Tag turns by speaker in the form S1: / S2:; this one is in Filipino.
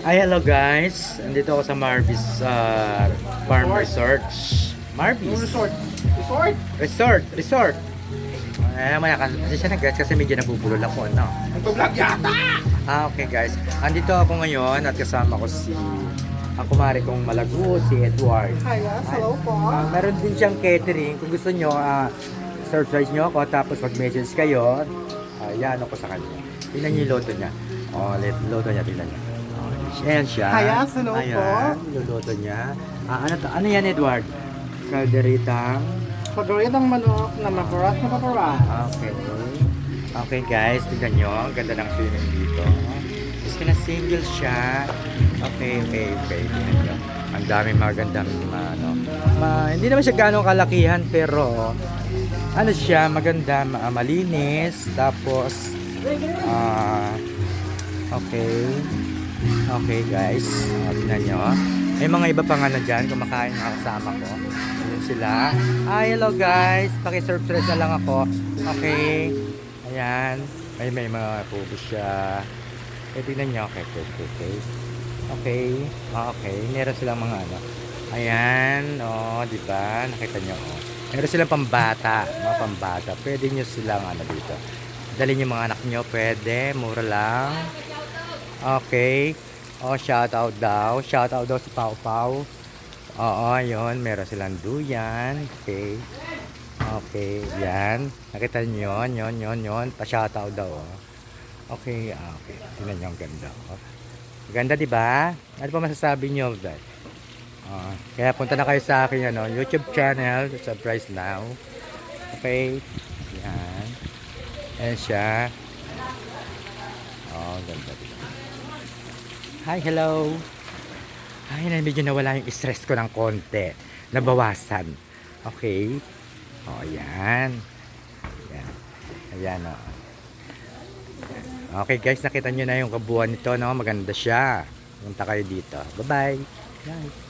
S1: Hi, hello guys. Andito ako sa Marvis Farm Resort. Marvis.
S2: Resort. Resort?
S1: Resort. Kasi siya nag-guys kasi medyo nabubulol ako, no?
S2: Nagpa-vlog yata!
S1: Okay guys. Andito ako ngayon at kasama ko si ang kumari kong malago, si Edward.
S2: Hi, hello po.
S1: Meron din siyang catering. Kung gusto nyo, surprise nyo ako tapos mag-message kayo. Yan ako sa kanya. Tingnan nyo yung loto niya. Loto niya, tingnan nyo. Ayan siya.
S2: Hi, hello po.
S1: Ayan, luluto niya. Ano yan, Edward? Kalderitang.
S2: Paboritang manok na maparas na paparas.
S1: Okay. Okay guys, tingnan nyo. Ang ganda ng swimming dito. Just na single siya. Okay. Tingnan nyo. Ang daming magandang hindi naman siya ganong kalakihan pero ano siya, maganda, malinis. Tapos Okay guys, tingnan nyo. May mga iba pa nga na dyan, kumakain mga kasama ko. Ayun sila. Hello guys, paki-surprise na lang ako. Okay. Ayan. May mga pupo siya. Tingnan nyo. Okay. Meron silang mga Ayan. Diba? Nakita nyo. Meron silang pambata. Mga pambata. Pwede nyo silang dito. Dalhin yung mga anak nyo. Pwede. Mura lang. Okay. Shout out daw sa Pau Pau. Yun. Meron silang duyan. Okay. Yan. Nakita nyo yun. Pa-shout out daw. Okay. Tingnan nyo ang ganda. Ganda diba? Ano pa masasabi nyo? Kaya punta na kayo sa aking YouTube channel. Subscribe now. Okay. Yan. Ayan siya. Ganda diba? Hi, hello. Medyo nawala yung stress ko ng konti. Nabawasan. Okay. Ayan. Ayan. Okay guys, nakita nyo na yung kabuuan nito, no? Maganda siya. Punta kayo dito. Bye-bye. Bye.